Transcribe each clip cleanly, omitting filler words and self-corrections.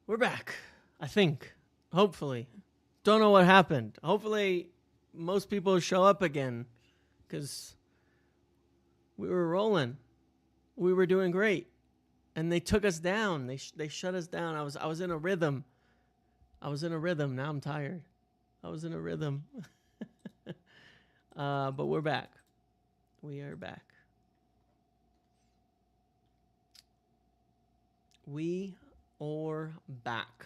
We're back, I think. Hopefully. Don't know what happened. Hopefully most people show up again because we were rolling. We were doing great. And they took us down. They shut us down. I was in a rhythm. Now I'm tired. I was in a rhythm. But we're back. We are back. We are back.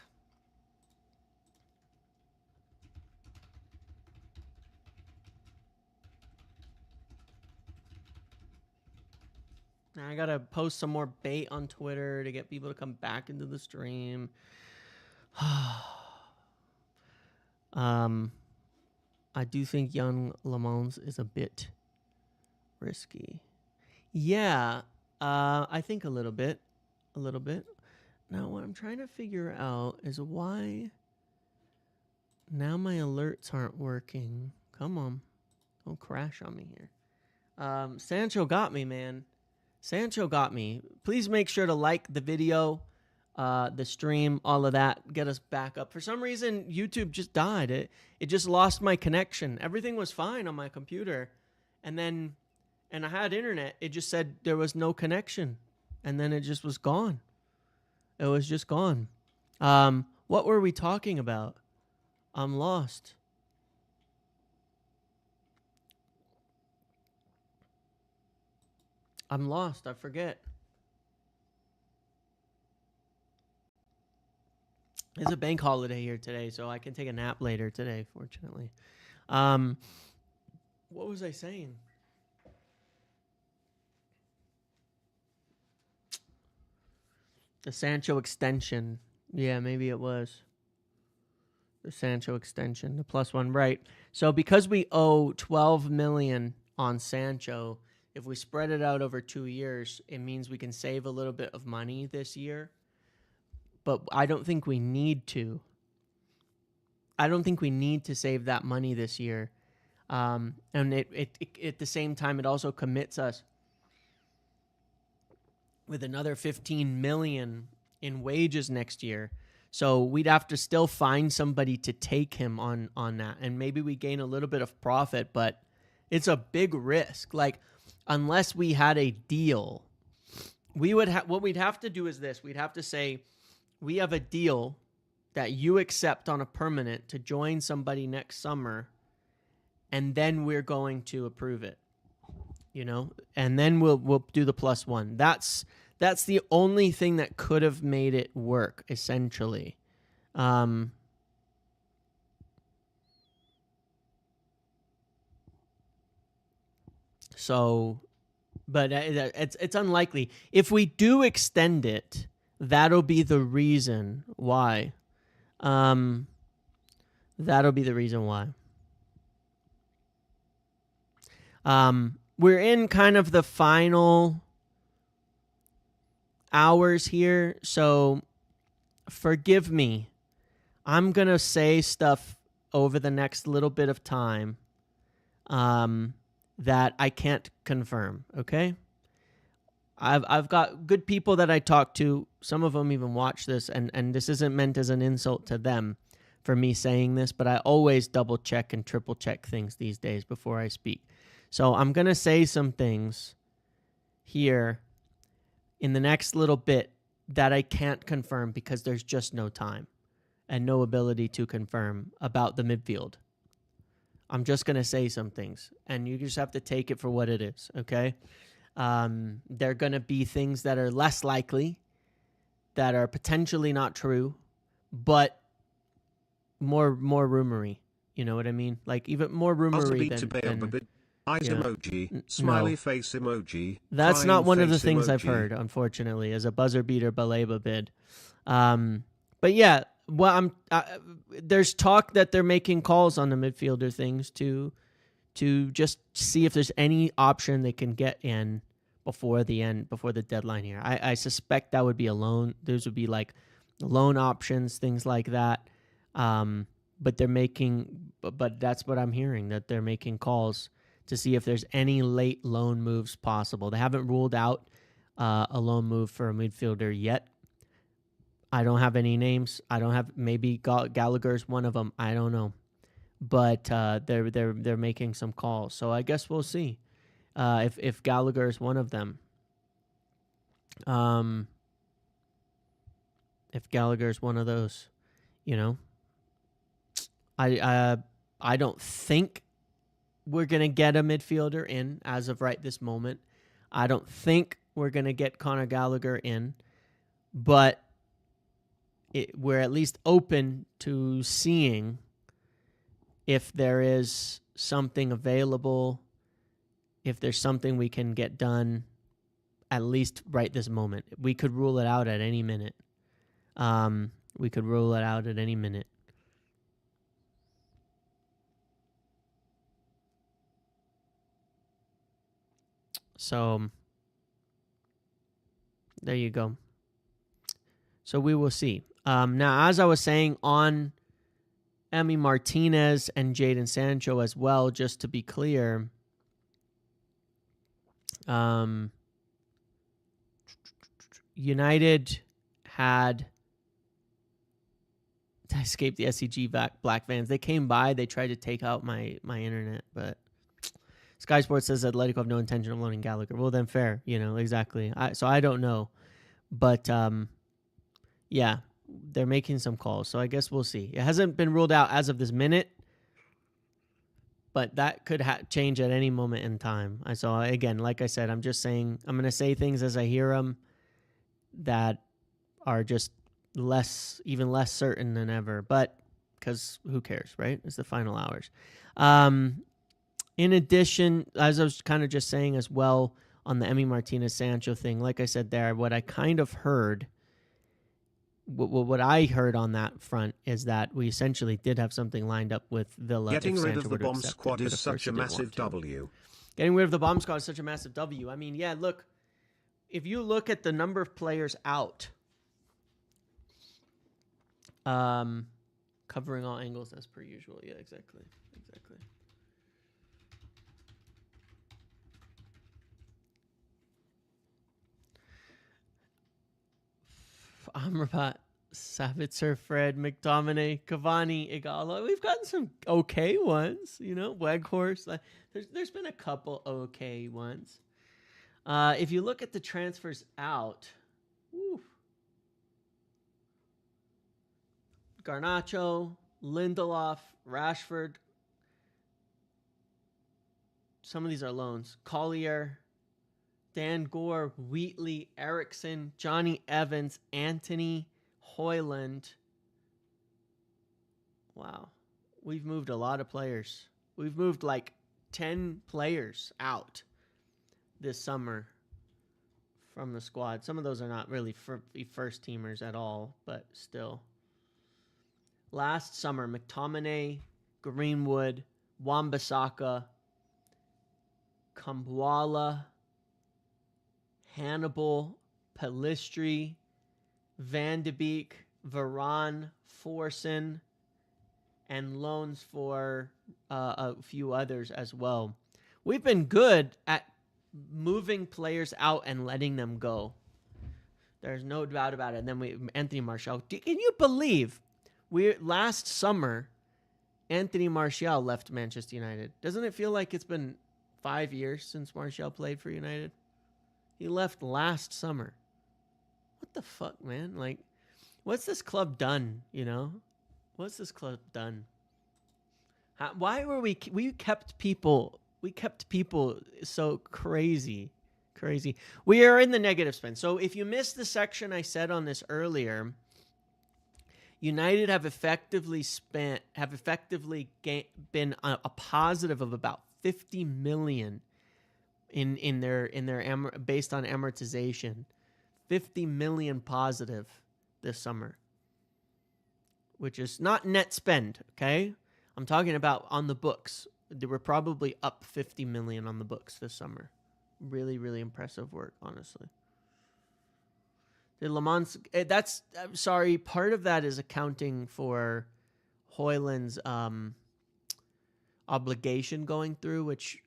Now I gotta post some more bait on Twitter to get people to come back into the stream. I do think young Lammens is a bit risky. Yeah, I think a little bit. Now, what I'm trying to figure out is why now my alerts aren't working. Come on. Don't crash on me here. Sancho got me, man. Sancho got me. Please make sure to like the video, the stream, all of that. Get us back up. For some reason, YouTube just died. It just lost my connection. Everything was fine on my computer. And I had internet. It just said there was no connection. And then it just was gone. It was just gone. What were we talking about? I'm lost. I forget. It's a bank holiday here today, so I can take a nap later today, fortunately. What was I saying? The Sancho extension. Yeah, maybe it was. The Sancho extension, the +1, right. So because we owe 12 million on Sancho, if we spread it out over 2 years, it means we can save a little bit of money this year. But I don't think we need to. I don't think we need to save that money this year. And it at the same time, it also commits us with another 15 million in wages next year. So we'd have to still find somebody to take him on that. And maybe we gain a little bit of profit, but it's a big risk. Like, unless we had a deal, what we'd have to do is this. We'd have to say, we have a deal that you accept on a permanent to join somebody next summer, and then we're going to approve it, you know, and then we'll do the +1. That's the only thing that could have made it work, essentially. But it's unlikely. If we do extend it, that'll be the reason why. That'll be the reason why. We're in kind of the final hours here, so forgive me. I'm going to say stuff over the next little bit of time that I can't confirm, okay? I've got good people that I talk to. Some of them even watch this, and this isn't meant as an insult to them for me saying this, but I always double check and triple check things these days before I speak. So I'm going to say some things here in the next little bit that I can't confirm because there's just no time and no ability to confirm about the midfield. I'm just going to say some things, and you just have to take it for what it is, okay? They're going to be things that are less likely, that are potentially not true, but more rumory. You know what I mean? Like, even more rumory than eyes emoji, smiley face emoji. That's not one of the things I've heard, unfortunately, as a buzzer beater Baleba bid. But yeah, well, there's talk that they're making calls on the midfielder things to just see if there's any option they can get in before the deadline here. I suspect that would be a loan. Those would be like loan options, things like that. But that's what I'm hearing, that they're making calls to see if there's any late loan moves possible. They haven't ruled out a loan move for a midfielder yet. I don't have any names. I don't have, maybe Gallagher's one of them. I don't know, but they're making some calls. So I guess we'll see if Gallagher is one of them. If Gallagher is one of those, you know, I don't think we're gonna get a midfielder in as of right this moment. I don't think we're gonna get Conor Gallagher in, but we're at least open to seeing if there is something available, if there's something we can get done, at least right this moment. We could rule it out at any minute. So there you go. So we will see. Now, as I was saying on Emi Martinez and Jadon Sancho as well, just to be clear, United had escaped the SCG black vans. They came by. They tried to take out my internet, but Sky Sports says Atletico have no intention of loaning Gallagher. Well, then fair, exactly. So I don't know, but yeah, they're making some calls. So I guess we'll see. It hasn't been ruled out as of this minute, but that could change at any moment in time. So again, like I said, I'm just saying, I'm going to say things as I hear them that are just even less certain than ever, but because who cares, right? It's the final hours. In addition, as I was kind of just saying as well on the Emi Martinez Sancho thing, like I said there, what I kind of heard, what I heard on that front is that we essentially did have something lined up with Villa. Getting rid of the bomb squad is such a massive W. Getting rid of the bomb squad is such a massive W. I mean, yeah, look, if you look at the number of players out, covering all angles as per usual. Yeah, exactly. Amrabat, Savitzer, Fred, McTominay, Cavani, Igalo. We've gotten some okay ones, Weghorst. There's been a couple okay ones. If you look at the transfers out, Garnacho, Lindelof, Rashford. Some of these are loans. Collier, Dan Gore, Wheatley, Eriksson, Johnny Evans, Anthony, Hoyland. Wow. We've moved a lot of players. We've moved like 10 players out this summer from the squad. Some of those are not really first teamers at all, but still. Last summer, McTominay, Greenwood, Wan-Bissaka, Kambuala, Hannibal, Pellistri, Van de Beek, Varane, Forsen, and loans for a few others as well. We've been good at moving players out and letting them go. There's no doubt about it. And then Anthony Martial. Can you believe last summer, Anthony Martial left Manchester United? Doesn't it feel like it's been 5 years since Martial played for United? He left last summer. What the fuck, man? Like, what's this club done, What's this club done? Why were we kept people so crazy. We are in the negative spin. So if you missed the section I said on this earlier, United have effectively been a positive of about 50 million in their based on amortization, 50 million positive this summer, which is not net spend. Okay, I'm talking about on the books. They were probably up 50 million on the books this summer. Really, really impressive work, honestly. The Lammens, part of that is accounting for Hoyland's obligation going through, which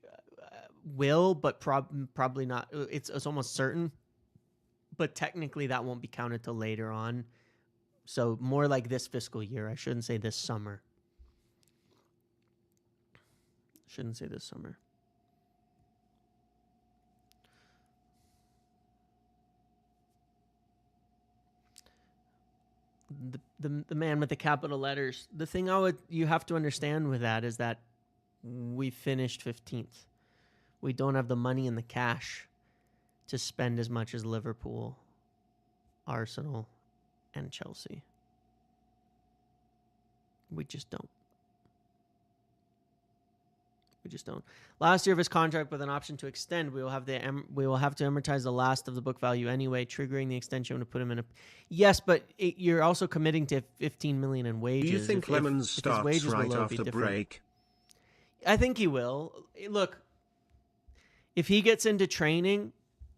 will, but probably not. It's almost certain, but technically that won't be counted till later on So more like this fiscal year. I shouldn't say this summer. Shouldn't say this summer. The man with the capital letters. The thing you have to understand with that is that we finished 15th. We don't have the money and the cash to spend as much as Liverpool, Arsenal, and Chelsea. We just don't. We just don't. Last year of his contract with an option to extend, we will have to amortize the last of the book value anyway, triggering the extension to put him in a. Yes, but you're also committing to 15 million in wages. Do you think Lammens starts right after break? I think he will. Look, if he gets into training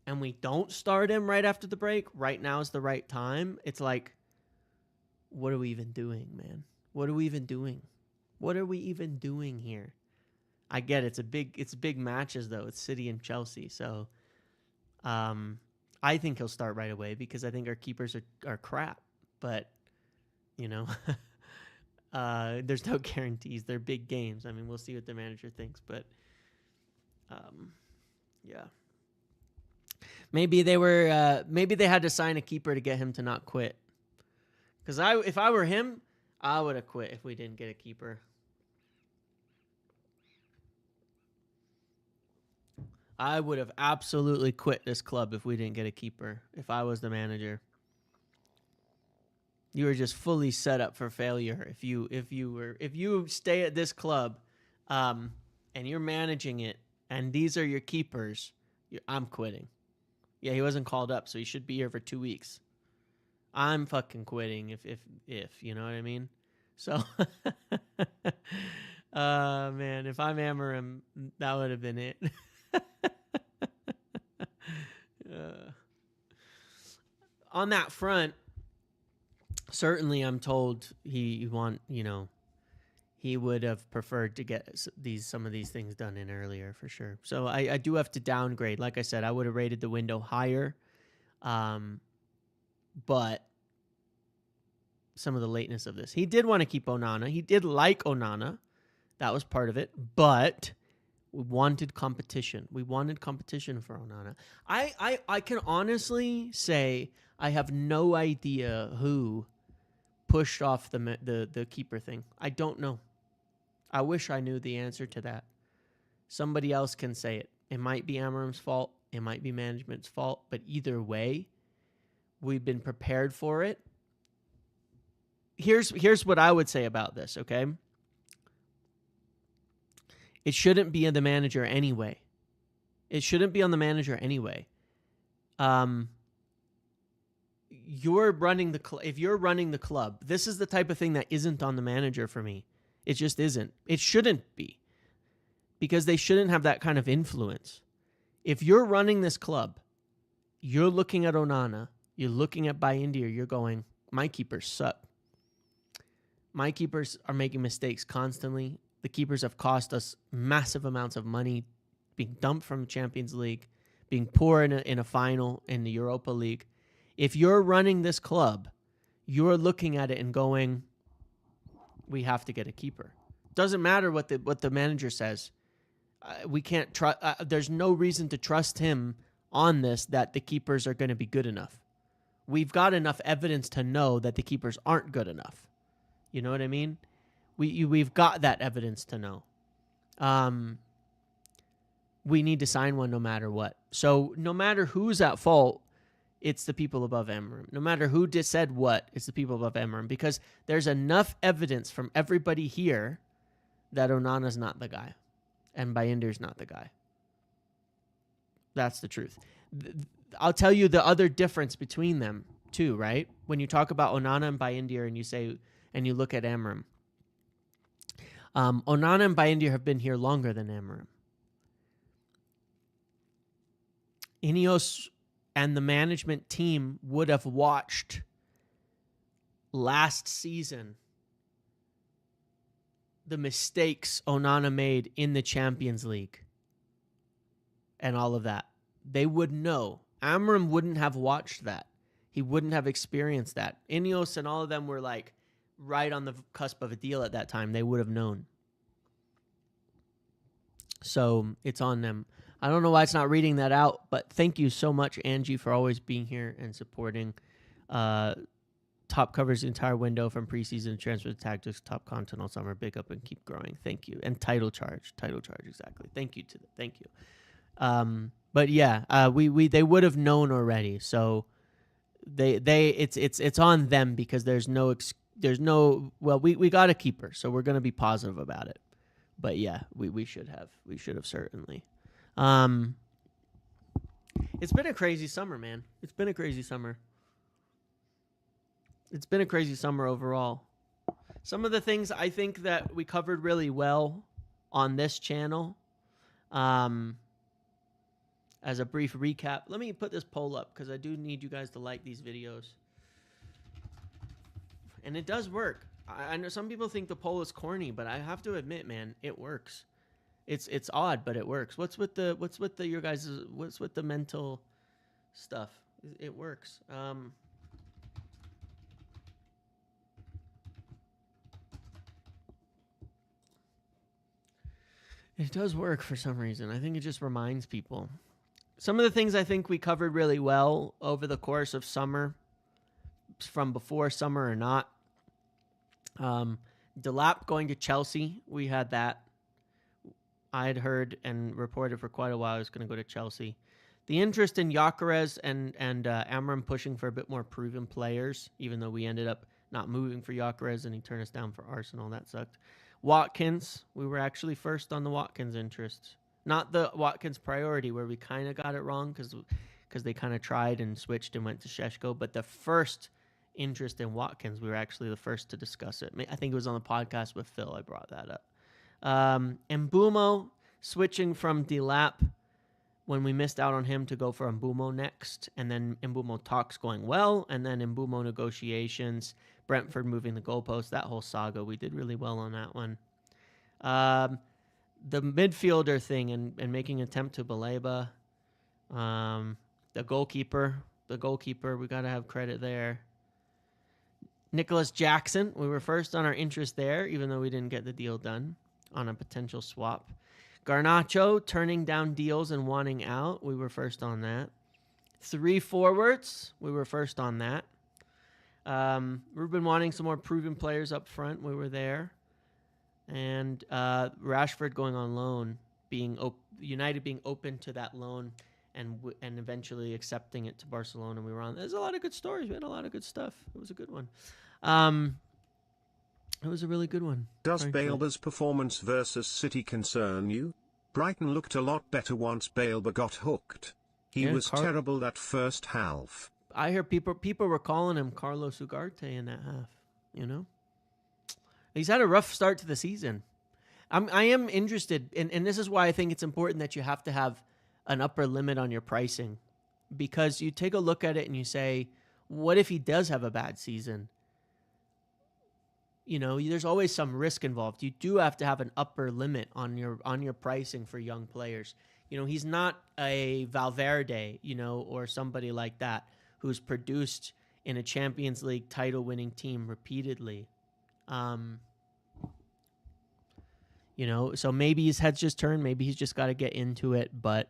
and we don't start him right after the break, right now is the right time. It's like, what are we even doing, man? What are we even doing? What are we even doing here? I get it. It's big matches though. It's City and Chelsea. So I think he'll start right away because I think our keepers are crap. But, you know, there's no guarantees. They're big games. I mean, we'll see what the manager thinks. But, yeah. Maybe they had to sign a keeper to get him to not quit. Because if I were him, I would have quit if we didn't get a keeper. I would have absolutely quit this club if we didn't get a keeper, if I was the manager. You were just fully set up for failure if you stay at this club and you're managing it and these are your keepers, I'm quitting. Yeah, he wasn't called up, so he should be here for 2 weeks. I'm fucking quitting if you know what I mean? So man, if I'm Amorim, that would have been it. On that front, certainly I'm told he would have preferred to get some of these things done in earlier for sure. So I do have to downgrade. Like I said, I would have rated the window higher, but some of the lateness of this. He did want to keep Onana. He did like Onana. That was part of it, but we wanted competition. We wanted competition for Onana. I can honestly say I have no idea who pushed off the keeper thing. I don't know. I wish I knew the answer to that. Somebody else can say it. It might be Amorim's fault. It might be management's fault. But either way, we've been prepared for it. Here's what I would say about this, okay? It shouldn't be on the manager anyway. It shouldn't be on the manager anyway. You're running if you're running the club, this is the type of thing that isn't on the manager for me. It just isn't. It shouldn't be. Because they shouldn't have that kind of influence. If you're running this club, you're looking at Onana, you're looking at India, you're going, my keepers suck. My keepers are making mistakes constantly. The keepers have cost us massive amounts of money, being dumped from the Champions League, being poor in a final in the Europa League. If you're running this club, you're looking at it and going, we have to get a keeper. Doesn't matter what the manager says. We can't trust. There's no reason to trust him on this that the keepers are going to be good enough. We've got enough evidence to know that the keepers aren't good enough. You know what I mean? We've got that evidence to know. We need to sign one no matter what. So no matter who's at fault, it's the people above Amorim. No matter who said what, it's the people above Amorim. Because there's enough evidence from everybody here that Onana's not the guy. And Bayindir's not the guy. That's the truth. I'll tell you the other difference between them too, right? When you talk about Onana and Bayindir and you say, and you look at Amorim. Onana and Bayindir have been here longer than Amorim. Ineos and the management team would have watched last season the mistakes Onana made in the Champions League and all of that. They would know. Amorim wouldn't have watched that. he wouldn't have experienced that. Ineos and all of them were like right on the cusp of a deal at that time. They would have known. So it's on them. I don't know why it's not reading that out, but thank you so much, Angie, for always being here and supporting. Top covers the entire window from preseason transfer tactics, top content all summer. Big up and keep growing. Thank you. And title charge, exactly. Thank you to them. Thank you. But yeah, we they would have known already. So it's on them because there's no we got a keeper, so we're gonna be positive about it. But yeah, we should have certainly. It's been a crazy summer, man. It's been a crazy summer. It's been a crazy summer overall. Some of the things I think that we covered really well on this channel. As a brief recap, let me put this poll up because I do need you guys to like these videos. And it does work. I know some people think the poll is corny, but I have to admit, man, it works. It's odd, but it works. What's with the mental stuff? It works. It does work for some reason. I think it just reminds people. Some of the things I think we covered really well over the course of summer, from before summer or not. Delap going to Chelsea, we had that. I had heard and reported for quite a while I was going to go to Chelsea. The interest in Gyökeres and Amram pushing for a bit more proven players, even though we ended up not moving for Gyökeres and he turned us down for Arsenal. That sucked. Watkins, we were actually first on the Watkins interest. Not the Watkins priority where we kind of got it wrong because they kind of tried and switched and went to Šeško. But the first interest in Watkins, we were actually the first to discuss it. I think it was on the podcast with Phil. I brought that up. Mbeumo switching from Delap when we missed out on him to go for Mbeumo next. And then Mbeumo talks going well. And then Mbeumo negotiations. Brentford moving the goalpost, that whole saga. We did really well on that one. The midfielder thing and making an attempt to Baleba. The goalkeeper, we got to have credit there. Nicholas Jackson, we were first on our interest there, even though we didn't get the deal done on a potential swap. Garnacho turning down deals and wanting out. We were first on that. 3 forwards, we were first on that. Ruben wanting some more proven players up front. We were there. And Rashford going on loan, United being open to that loan and eventually accepting it to Barcelona. We were on. There's a lot of good stories. We had a lot of good stuff. It was a good one. It was a really good one. Does Baleba's performance versus City concern you? Brighton looked a lot better once Baleba got hooked. He was terrible that first half. I hear people were calling him Carlos Ugarte in that half, you know? He's had a rough start to the season. I am interested, and this is why I think it's important that you have to have an upper limit on your pricing. Because you take a look at it and you say, what if he does have a bad season? You know, there's always some risk involved. You do have to have an upper limit on your pricing for young players. You know, he's not a Valverde, you know, or somebody like that who's produced in a Champions League title-winning team repeatedly. You know, so maybe his head's just turned. Maybe he's just got to get into it, but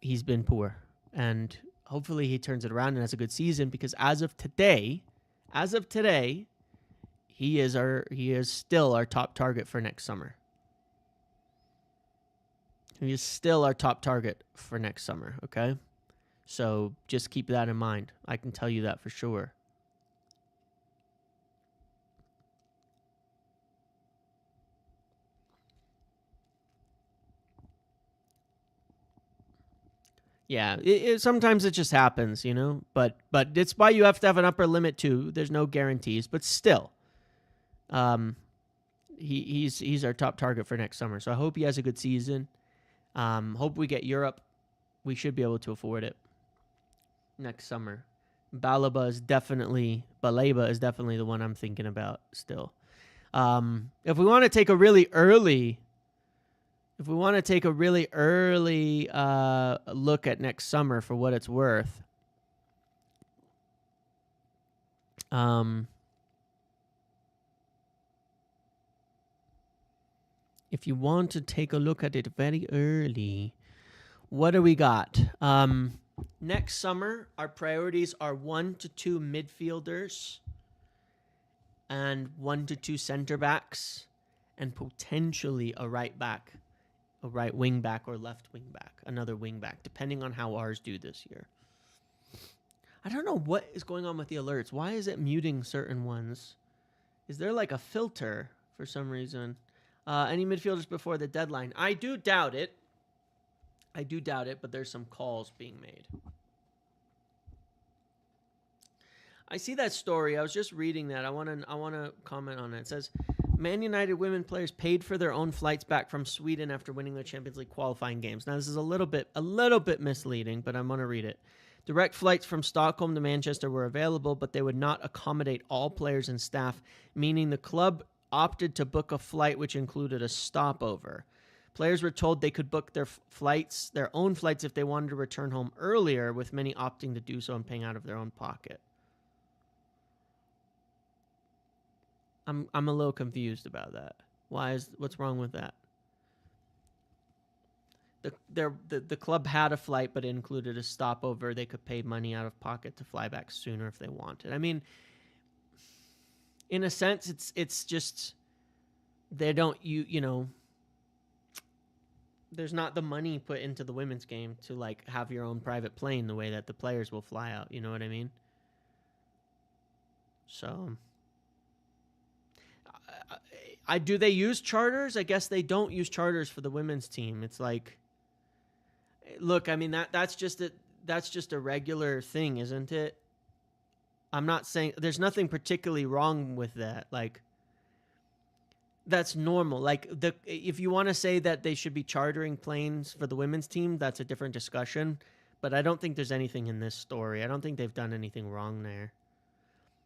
he's been poor. And hopefully he turns it around and has a good season because as of today, he is still our top target for next summer. He is still our top target for next summer, okay? So just keep that in mind. I can tell you that for sure. Yeah, sometimes it just happens, you know, but it's why you have to have an upper limit too. There's no guarantees, but still, he's our top target for next summer. So I hope he has a good season. Hope we get Europe. We should be able to afford it next summer. Baleba is definitely the one I'm thinking about still. If we want to take a really early look at next summer for what it's worth, If you want to take a look at it very early, what do we got? Next summer, our priorities are 1 to 2 midfielders and 1 to 2 center backs and potentially a right back, a right wing back or left wing back, another wing back, depending on how ours do this year. I don't know what is going on with the alerts. Why is it muting certain ones? Is there like a filter for some reason? Any midfielders before the deadline? I do doubt it. But there's some calls being made. I see that story. I was just reading that. I want to comment on it. It says, Man United women players paid for their own flights back from Sweden after winning the Champions League qualifying games. Now, this is a little bit misleading, but I'm going to read it. Direct flights from Stockholm to Manchester were available, but they would not accommodate all players and staff, meaning the club opted to book a flight which included a stopover. Players were told they could book their own flights if they wanted to return home earlier, with many opting to do so and paying out of their own pocket. I'm a little confused about that. What's wrong with that? The club had a flight, but it included a stopover. They could pay money out of pocket to fly back sooner if they wanted. I mean, in a sense, it's just they don't you know. There's not the money put into the women's game to like have your own private plane the way that the players will fly out. You know what I mean? So, do they use charters? I guess they don't use charters for the women's team. It's like, look, I mean that's just a regular thing, isn't it? I'm not saying there's nothing particularly wrong with that. Like, that's normal. Like, if you want to say that they should be chartering planes for the women's team, that's a different discussion. But I don't think there's anything in this story. I don't think they've done anything wrong there.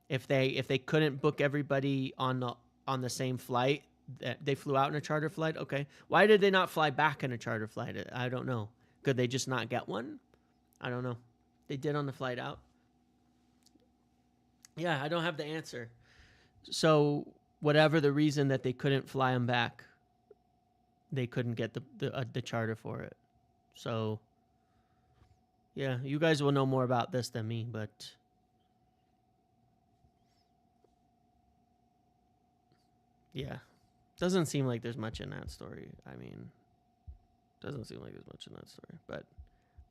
If they couldn't book everybody on the same flight, they flew out in a charter flight. Okay, why did they not fly back in a charter flight? I don't know. Could they just not get one? I don't know. They did on the flight out. Yeah, I don't have the answer. So whatever the reason that they couldn't fly them back, they couldn't get the charter for it. So, yeah, you guys will know more about this than me, but yeah, doesn't seem like there's much in that story. I mean, doesn't seem like there's much in that story, but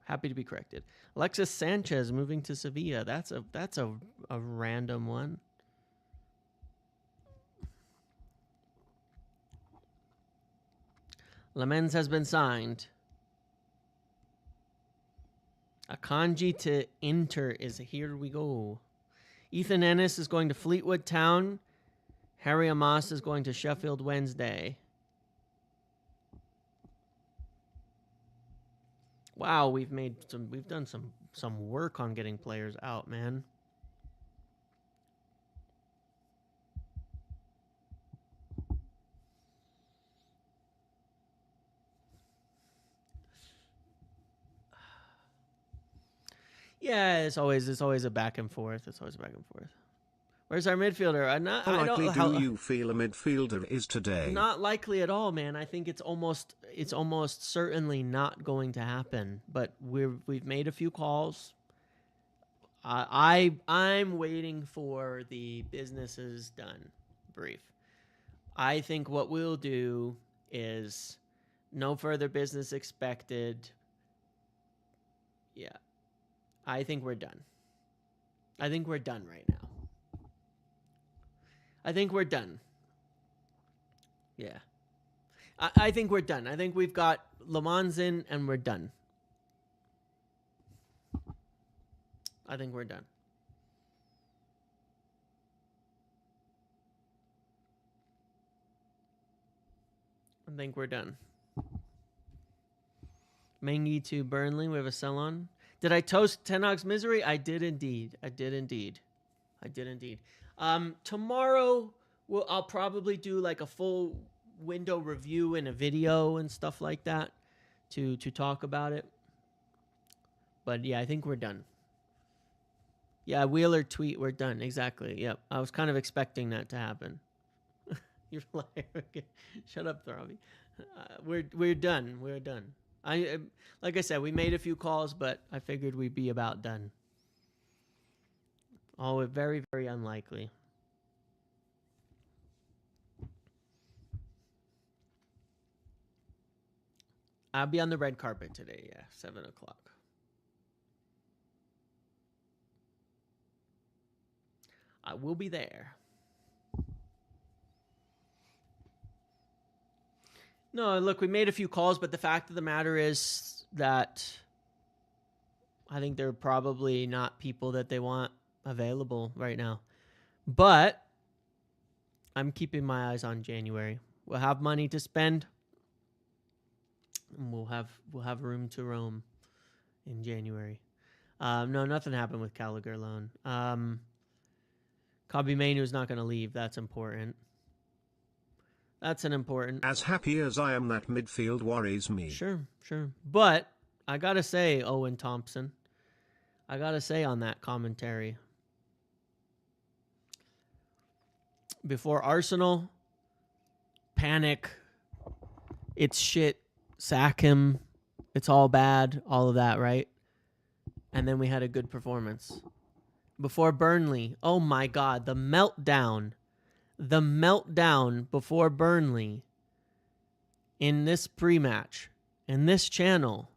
happy to be corrected. Alexis Sanchez moving to Sevilla. That's a random one. Lammens has been signed. Akanji to Inter is here we go. Ethan Ennis is going to Fleetwood Town. Harry Amos is going to Sheffield Wednesday. Wow, we've done some work on getting players out, man. Yeah, it's always a back and forth. Where's our midfielder? How likely do you feel a midfielder is today? Not likely at all, man. I think it's almost certainly not going to happen. But we've made a few calls. I'm waiting for the businesses done brief. I think what we'll do is no further business expected. Yeah. I think we're done. I think we're done right now. I think we're done. Yeah. I think we're done. I think we've got Lammens in and we're done. I think we're done. I think we're done. Mengi to Burnley. We have a sell on. Did I toast Ten Hag's misery? I did indeed. Tomorrow, I'll probably do like a full window review and a video and stuff like that to talk about it. But yeah, I think we're done. Yeah, Wheeler tweet, we're done. Exactly. Yep. I was kind of expecting that to happen. You're like, okay. Shut up, Throbbie. We're done. We're done. Like I said, we made a few calls, but I figured we'd be about done. Oh, very, very unlikely. I'll be on the red carpet today. Yeah, 7 o'clock. I will be there. No, look, we made a few calls, but the fact of the matter is that I think they're probably not people that they want available right now. But I'm keeping my eyes on January. We'll have money to spend. And we'll have room to roam in January. No, nothing happened with Gallagher loan. Kobbie Mainoo is not going to leave. That's important. That's an important. As happy as I am, that midfield worries me. Sure. But I got to say, Owen Thompson, I got to say on that commentary, before Arsenal, panic, it's shit, sack him, it's all bad, all of that, right? And then we had a good performance. Before Burnley, oh my God, the meltdown before Burnley in this pre-match, in this channel,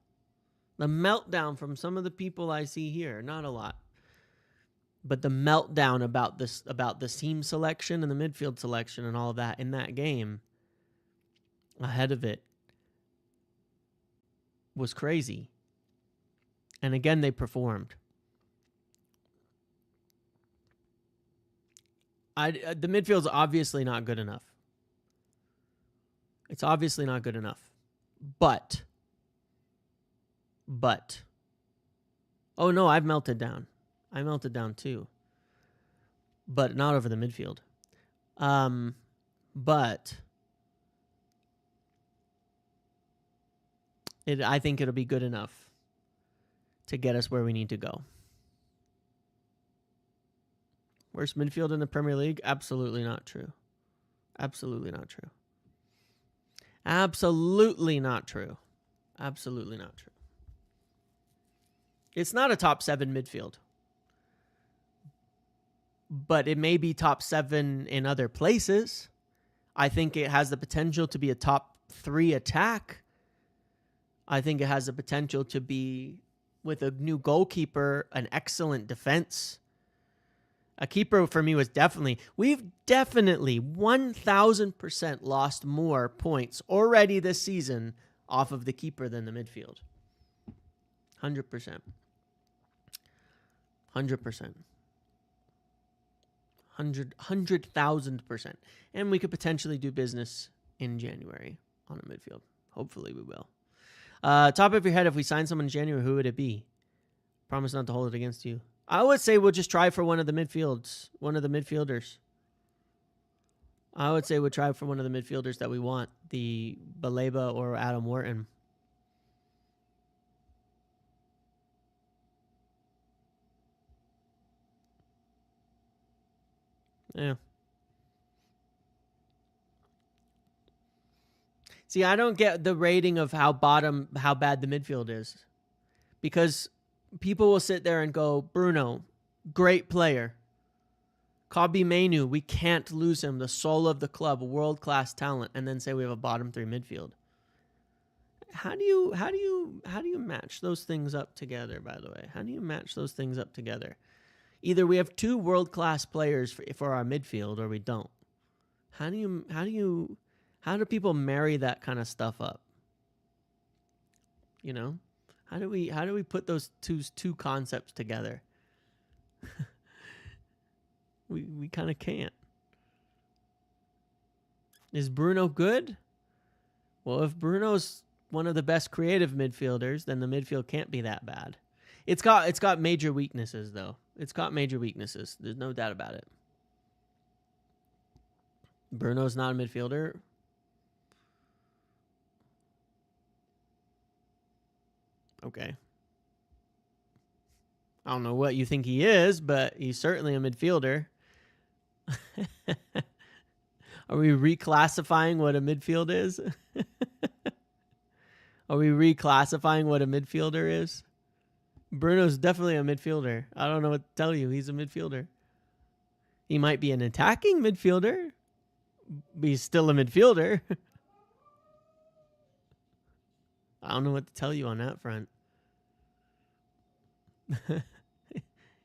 the meltdown from some of the people I see here, not a lot, but the meltdown about the team selection and the midfield selection and all of that in that game ahead of it was crazy. And again, they performed. The midfield's obviously not good enough. It's obviously not good enough. But. Oh no, I've melted down. I melted down too. But not over the midfield. But I think it'll be good enough to get us where we need to go. Worst midfield in the Premier League? Absolutely not true. Absolutely not true. Absolutely not true. Absolutely not true. It's not a top 7 midfield. But it may be top 7 in other places. I think it has the potential to be a top 3 attack. I think it has the potential to be, with a new goalkeeper, an excellent defense. A keeper for me was we've definitely 1,000% lost more points already this season off of the keeper than the midfield. 100%. 100%. 100,000%. And we could potentially do business in January on a midfield. Hopefully we will. Top of your head, if we sign someone in January, who would it be? Promise not to hold it against you. I would say we'll just try for one of the midfielders. I would say we'll try for one of the midfielders that we want, the Baleba or Adam Wharton. Yeah. See, I don't get the rating of how bad the midfield is. Because people will sit there and go, Bruno, great player. Kobbie Mainoo, we can't lose him. The soul of the club, world-class talent, and then say we have a bottom 3 midfield. How do you match those things up together, by the way? How do you match those things up together? Either we have 2 world-class players for our midfield or we don't. How do people marry that kind of stuff up? You know? How do we put those two concepts together? we kind of can't. Is Bruno good? Well, if Bruno's one of the best creative midfielders, then the midfield can't be that bad. It's got major weaknesses though. It's got major weaknesses. There's no doubt about it. Bruno's not a midfielder. Okay. I don't know what you think he is, but he's certainly a midfielder. Are we reclassifying what a midfield is? Are we reclassifying what a midfielder is? Bruno's definitely a midfielder. I don't know what to tell you. He's a midfielder. He might be an attacking midfielder, but he's still a midfielder. I don't know what to tell you on that front.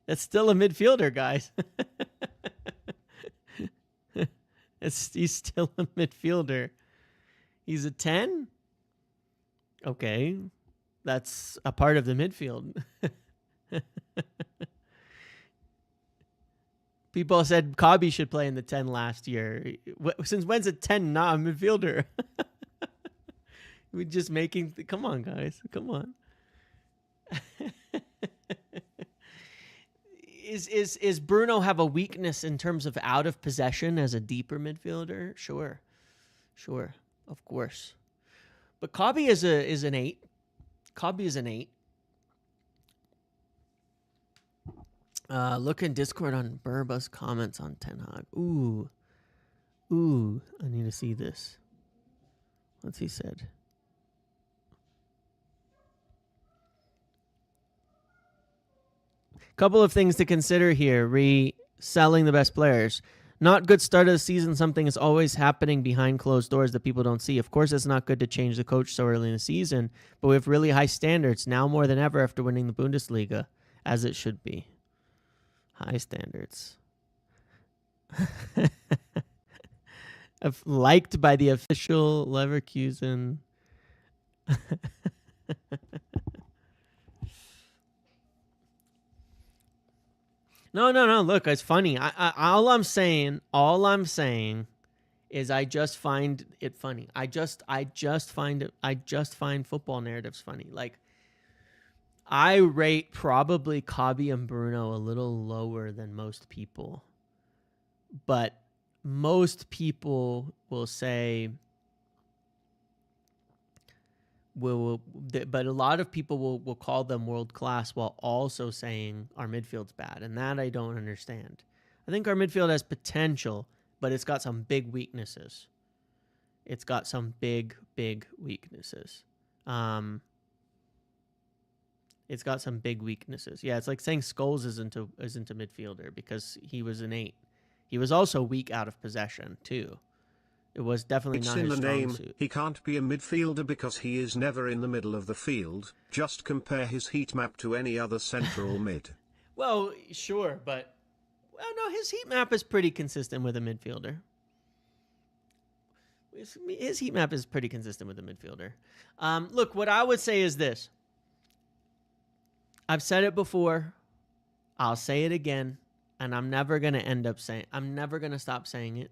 That's still a midfielder, guys. He's still a midfielder. He's a 10? Okay. That's a part of the midfield. People said Kobbie should play in the 10 last year. Since when's a 10 not a midfielder? We're just making... Come on, guys. Come on. Is Bruno have a weakness in terms of out of possession as a deeper midfielder? Sure. Of course. But Kobbie is an 8. Kobbie is an 8. Look in Discord on Burba's comments on Ten Hag. Ooh, I need to see this. What's he said? Couple of things to consider here. Reselling the best players. Not good start of the season. Something is always happening behind closed doors that people don't see. Of course, it's not good to change the coach so early in the season, but we have really high standards now more than ever after winning the Bundesliga, as it should be. High standards. Liked by the official Leverkusen. No. Look, it's funny. All I'm saying is I just find it funny. I just find football narratives funny. Like, I rate probably Kobbie and Bruno a little lower than most people. But most people will say, but a lot of people will call them world class while also saying our midfield's bad. And that I don't understand. I think our midfield has potential, but it's got some big weaknesses. It's got some big weaknesses. It's got some big weaknesses. Yeah, it's like saying Scholes isn't a midfielder because he was an 8. He was also weak out of possession too. It was definitely not his strong suit. He can't be a midfielder because he is never in the middle of the field. Just compare his heat map to any other central mid. Well, sure, but no, his heat map is pretty consistent with a midfielder. His heat map is pretty consistent with a midfielder. Look, what I would say is this. I've said it before. I'll say it again. And I'm never going to stop saying it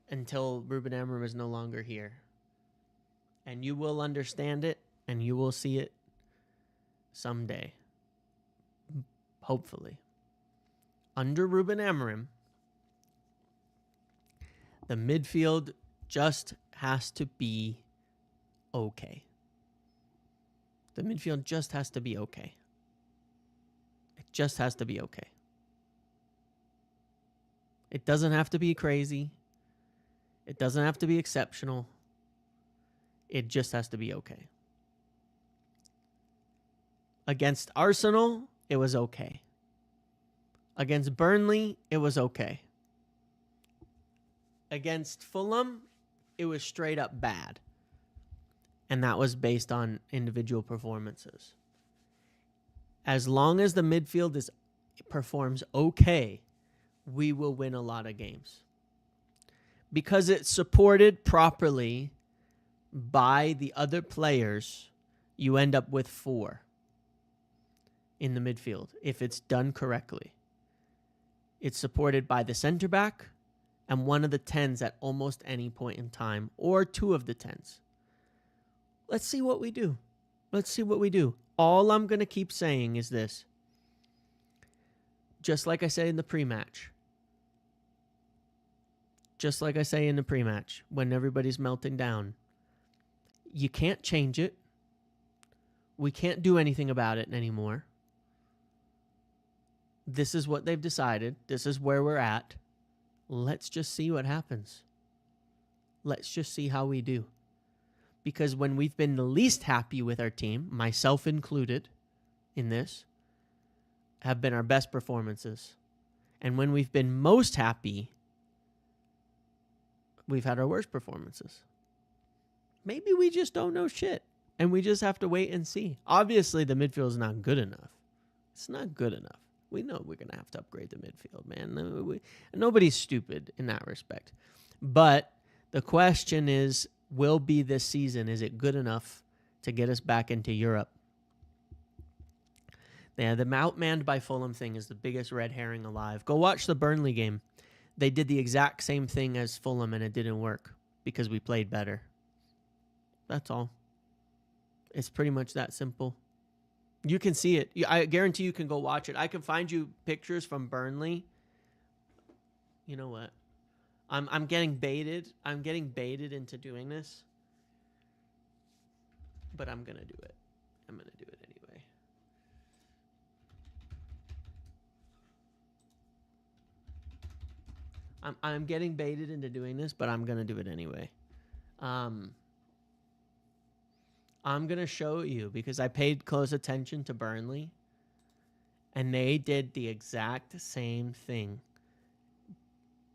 until Ruben Amorim is no longer here. And you will understand it and you will see it someday. Hopefully. Under Ruben Amorim, the midfield just has to be okay. The midfield just has to be okay. It just has to be okay. It doesn't have to be crazy. It doesn't have to be exceptional. It just has to be okay. Against Arsenal, it was okay. Against Burnley, it was okay. Against Fulham, it was straight up bad. And that was based on individual performances. As long as the midfield performs okay, we will win a lot of games. Because it's supported properly by the other players, you end up with 4 in the midfield if it's done correctly. It's supported by the center back and one of the 10s at almost any point in time, or 2 of the 10s. Let's see what we do. All I'm going to keep saying is this. Just like I said in the pre-match. When everybody's melting down. You can't change it. We can't do anything about it anymore. This is what they've decided. This is where we're at. Let's just see what happens. Let's just see how we do. Because when we've been the least happy with our team, myself included in this, have been our best performances. And when we've been most happy, we've had our worst performances. Maybe we just don't know shit. And we just have to wait and see. Obviously, the midfield is not good enough. It's not good enough. We know we're going to have to upgrade the midfield, man. Nobody's stupid in that respect. But the question is, will be this season, is it good enough to get us back into Europe? Yeah, the outmanned by Fulham thing is the biggest red herring alive. Go watch the Burnley game. They did the exact same thing as Fulham, and it didn't work because we played better. That's all. It's pretty much that simple. You can see it. I guarantee you can go watch it. I can find you pictures from Burnley. You know what? I'm getting baited. I'm getting baited into doing this. But I'm going to do it. I'm going to do it anyway. I'm getting baited into doing this, but I'm going to do it anyway. I'm going to show you because I paid close attention to Burnley, and they did the exact same thing.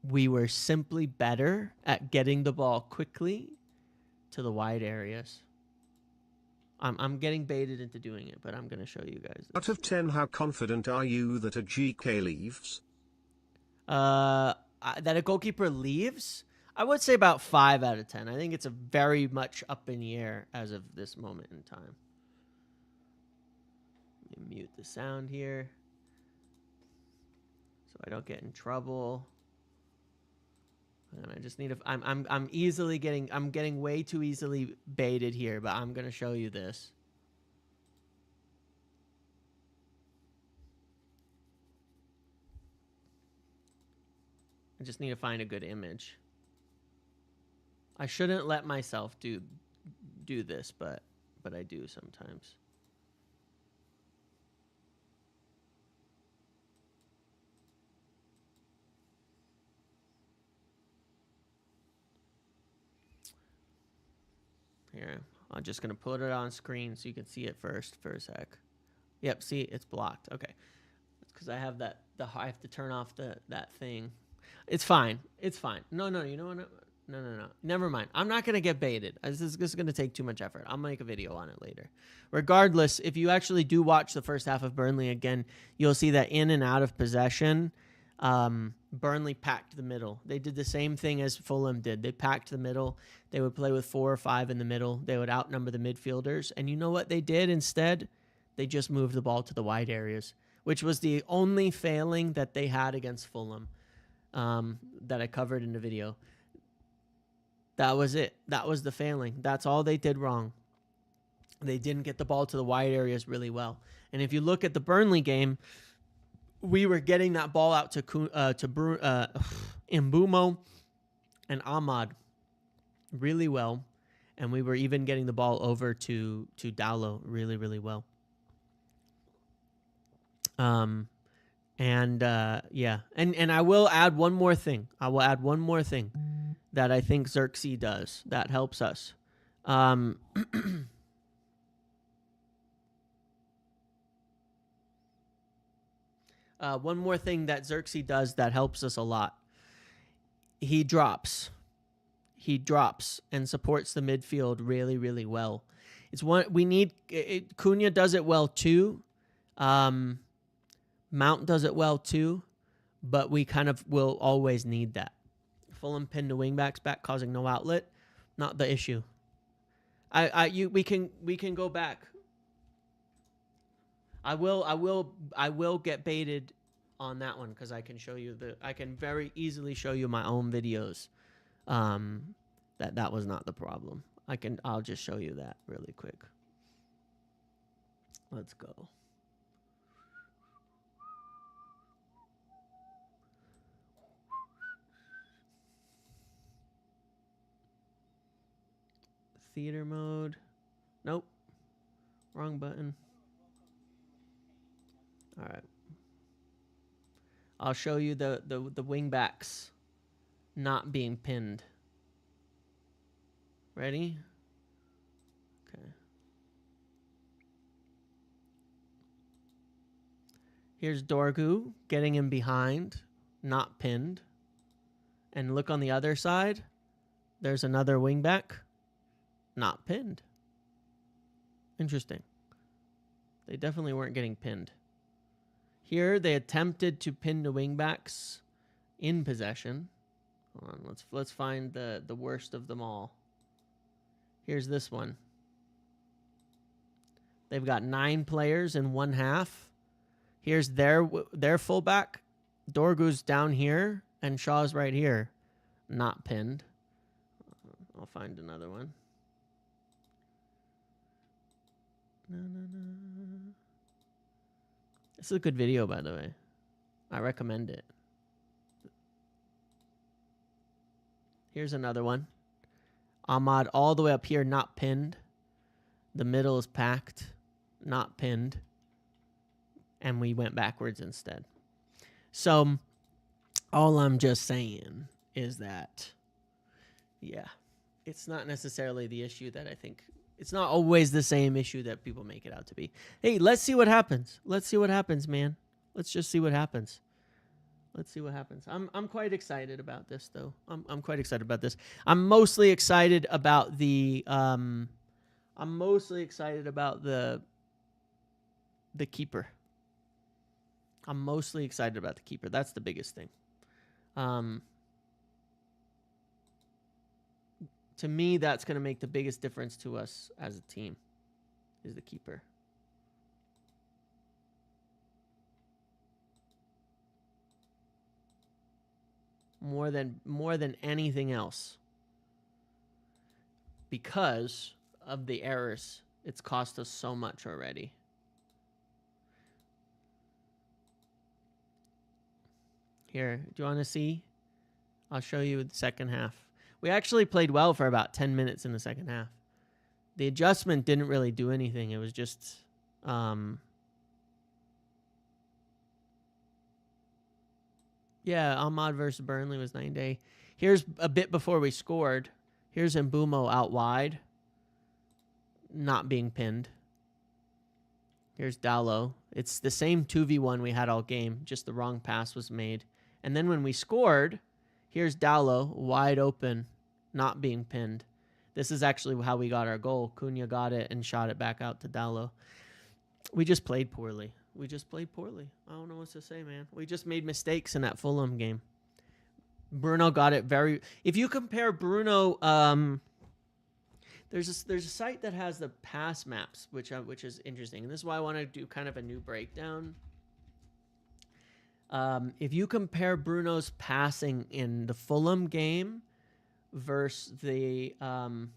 We were simply better at getting the ball quickly to the wide areas. I'm getting baited into doing it, but I'm going to show you guys this. Out of 10, how confident are you that a GK leaves? That a goalkeeper leaves? I would say about 5 out of 10. I think it's a very much up in the air as of this moment in time. Let me mute the sound here so I don't get in trouble. And I just need to. I'm easily getting. I'm getting way too easily baited here, but I'm gonna show you this. I just need to find a good image. I shouldn't let myself do this, but I do sometimes. Here, I'm just gonna put it on screen so you can see it first for a sec. Yep, see, it's blocked. Okay, it's because I have that. I have to turn off that thing. It's fine. It's fine. No. You know what? No. Never mind. I'm not going to get baited. This is going to take too much effort. I'll make a video on it later. Regardless, if you actually do watch the first half of Burnley again, you'll see that in and out of possession, Burnley packed the middle. They did the same thing as Fulham did. They packed the middle. They would play with 4 or 5 in the middle. They would outnumber the midfielders. And you know what they did instead? They just moved the ball to the wide areas, which was the only failing that they had against Fulham that I covered in the video. That was it. That was the failing. That's all they did wrong. They didn't get the ball to the wide areas really well. And if you look at the Burnley game, we were getting that ball out to Mbumo and Ahmad really well. And we were even getting the ball over to Dowlow really, really well. Yeah. And I will add one more thing. That I think Xerxes does that helps us. One more thing that Xerxes does that helps us a lot. He drops and supports the midfield really, really well. It's one we need. Cunha does it well too. Mount does it well too, but we kind of will always need that. Fulham pinned the wingbacks back, causing no outlet. Not the issue. We can go back. I will get baited on that one because I can show you I can very easily show you my own videos. That was not the problem. I'll just show you that really quick. Let's go. Theater mode. Nope. Wrong button. All right. I'll show you the wing backs not being pinned. Ready? Okay. Here's Dorgu getting in behind, not pinned. And look on the other side. There's another wingback, not pinned. Interesting. They definitely weren't getting pinned. Here, they attempted to pin the wingbacks in possession. Hold on, let's find the worst of them all. Here's this one. They've got 9 players in one half. Here's their fullback. Dorgu's down here, and Shaw's right here. Not pinned. I'll find another one. This is a good video, by the way. I recommend it. Here's another one. Ahmad all the way up here, not pinned. The middle is packed, not pinned. And we went backwards instead. So all I'm just saying is that, yeah, it's not necessarily the issue that I think. It's not always the same issue that people make it out to be. Hey, let's see what happens. Let's see what happens, man. Let's just see what happens. Let's see what happens. I'm quite excited about this, though. I'm quite excited about this. I'm mostly excited about the keeper. I'm mostly excited about the keeper. That's the biggest thing. To me, that's going to make the biggest difference to us as a team, is the keeper. More than anything else. Because of the errors, it's cost us so much already. Here, do you want to see? I'll show you the second half. We actually played well for about 10 minutes in the second half. The adjustment didn't really do anything. It was just... yeah, Ahmad versus Burnley was 9 day. Here's a bit before we scored. Here's Mbumo out wide. Not being pinned. Here's Dallo. It's the same 2v1 we had all game. Just the wrong pass was made. And then when we scored, here's Dallo wide open. Not being pinned. This is actually how we got our goal. Cunha got it and shot it back out to Dallo. We just played poorly. I don't know what to say, man. We just made mistakes in that Fulham game. Bruno got it very... If you compare Bruno... There's a site that has the pass maps, which is interesting. And this is why I want to do kind of a new breakdown. If you compare Bruno's passing in the Fulham game versus the... hold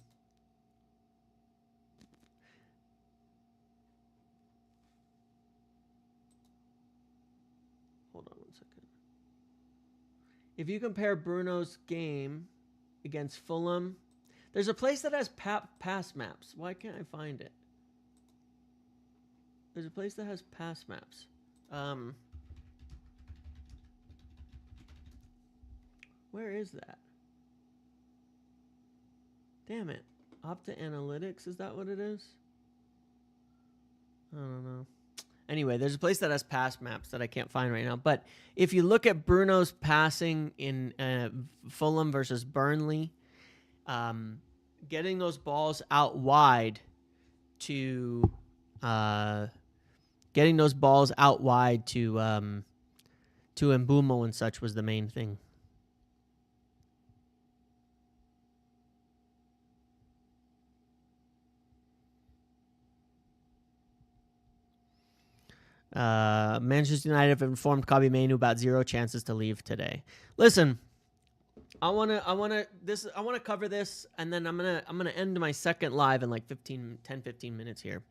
on one second. If you compare Bruno's game against Fulham... There's a place that has pass maps. Why can't I find it? There's a place that has pass maps. Where is that? Damn it. Opta Analytics, is that what it is? I don't know. Anyway, there's a place that has pass maps that I can't find right now. But if you look at Bruno's passing in Fulham versus Burnley, getting those balls out wide to Mbumo and such was the main thing. Manchester United have informed Kobbie Mainoo about 0 chances to leave today. Listen, I wanna cover this, and then I'm gonna end my second live in like 15 minutes here.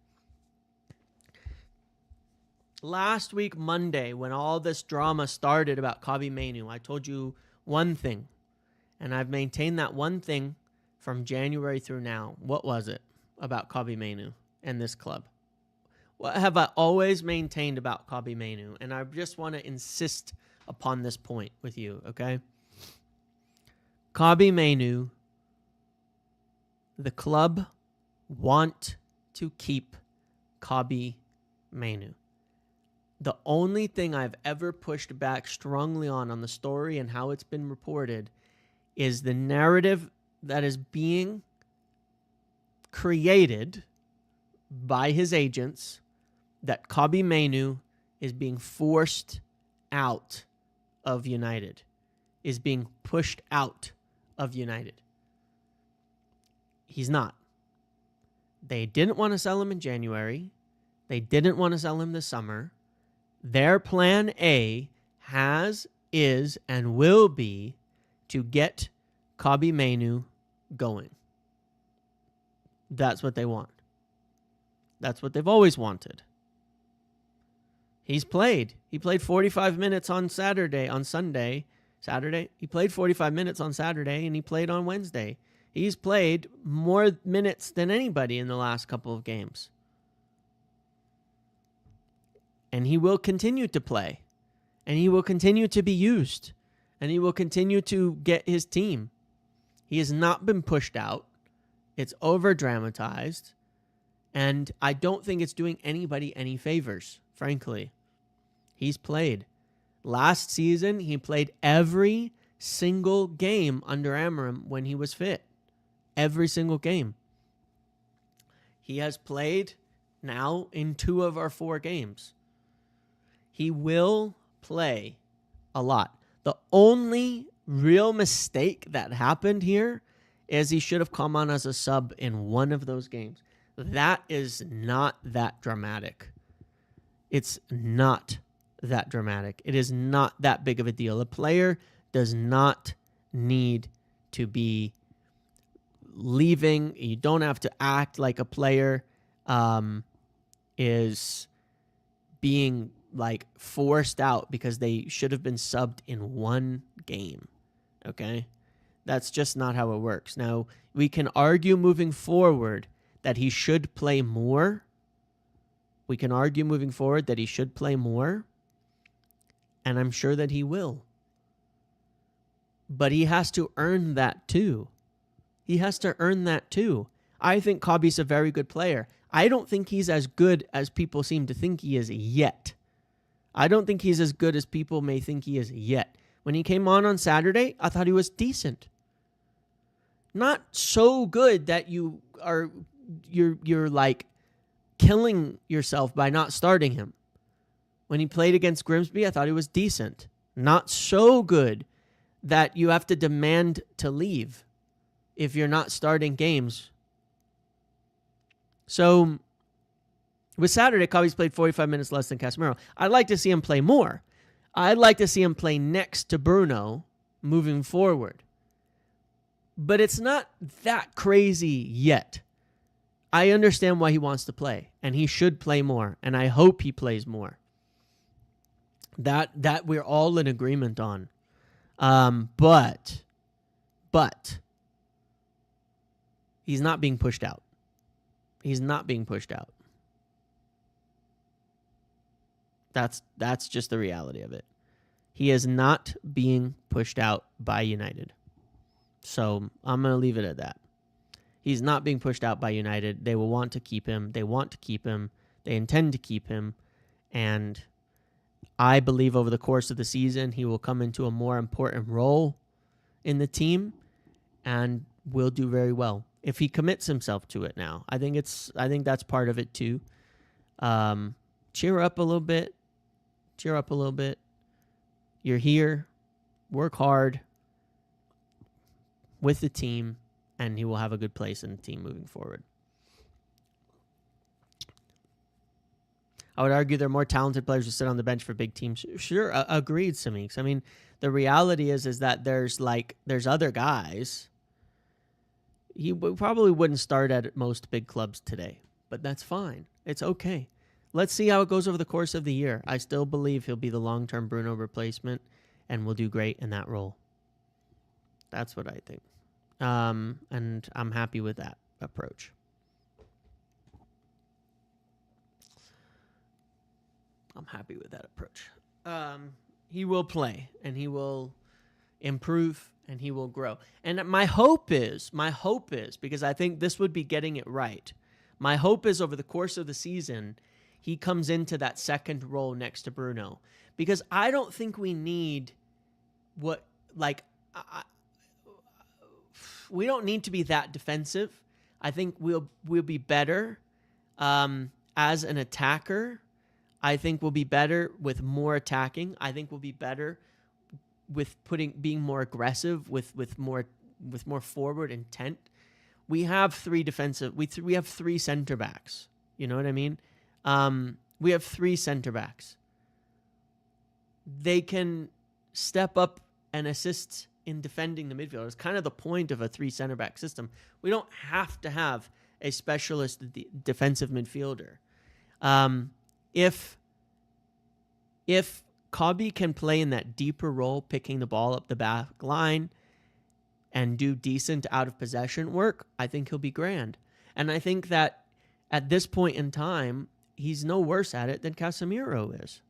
Last week Monday, when all this drama started about Kobbie Mainoo, I told you one thing, and I've maintained that one thing from January through now. What was it about Kobbie Mainoo and this club? What have I always maintained about Kobbie Mainoo? And I just want to insist upon this point with you, okay? Kobbie Mainoo, the club want to keep Kobbie Mainoo. The only thing I've ever pushed back strongly on the story and how it's been reported is the narrative that is being created by his agents that Kobbie Mainoo is being forced out of United, is being pushed out of United. He's not. They didn't want to sell him in January. They didn't want to sell him this summer. Their plan A is, and will be to get Kobbie Mainoo going. That's what they want. That's what they've always wanted. He's played. He played 45 minutes on Sunday. He played 45 minutes on Saturday, and he played on Wednesday. He's played more minutes than anybody in the last couple of games. And he will continue to play. And he will continue to be used. And he will continue to get his team. He has not been pushed out. It's over-dramatized. And I don't think it's doing anybody any favors, frankly. He's played. Last season, he played every single game under Amorim when he was fit. Every single game. He has played now in 2 of our 4 games. He will play a lot. The only real mistake that happened here is he should have come on as a sub in one of those games. That is not that dramatic. It's not that dramatic. It is not that big of a deal. A player does not need to be leaving. You don't have to act like a player is being like forced out because they should have been subbed in one game. Okay? That's just not how it works. Now, we can argue moving forward that he should play more. We can argue moving forward that he should play more. And I'm sure that he will. But he has to earn that too. He has to earn that too. I think Kobbie's a very good player. I don't think he's as good as people seem to think he is yet. I don't think he's as good as people may think he is yet. When he came on Saturday, I thought he was decent. Not so good that you're like killing yourself by not starting him. When he played against Grimsby, I thought he was decent. Not so good that you have to demand to leave if you're not starting games. So with Saturday, Kobbie's played 45 minutes less than Casemiro. I'd like to see him play more. I'd like to see him play next to Bruno moving forward. But it's not that crazy yet. I understand why he wants to play, and he should play more, and I hope he plays more. That we're all in agreement on. But he's not being pushed out. He's not being pushed out. That's just the reality of it. He is not being pushed out by United. So I'm going to leave it at that. He's not being pushed out by United. They will want to keep him. They want to keep him. They intend to keep him. And I believe over the course of the season, he will come into a more important role in the team and will do very well if he commits himself to it now. I think that's part of it too. Cheer up a little bit. Cheer up a little bit. You're here. Work hard with the team, and he will have a good place in the team moving forward. I would argue there are more talented players who sit on the bench for big teams. Sure, agreed, Samix. I mean, the reality is that there's other guys. He probably wouldn't start at most big clubs today, but that's fine. It's okay. Let's see how it goes over the course of the year. I still believe he'll be the long-term Bruno replacement and will do great in that role. That's what I think. And I'm happy with that approach. He will play, and he will improve, and he will grow. And my hope is, because I think this would be getting it right. My hope is over the course of the season, he comes into that second role next to Bruno. Because I don't think we need we don't need to be that defensive. I think we'll be better as an attacker. I think we'll be better with more attacking. I think we'll be better with being more aggressive, with more forward intent. We have three we have three center backs. You know what I mean? We have three center backs. They can step up and assist in defending the midfield. It's kind of the point of a three center back system. We don't have to have a specialist defensive midfielder. If Kobbie can play in that deeper role, picking the ball up the back line and do decent out of possession work, I think he'll be grand. And I think that at this point in time, he's no worse at it than Casemiro is.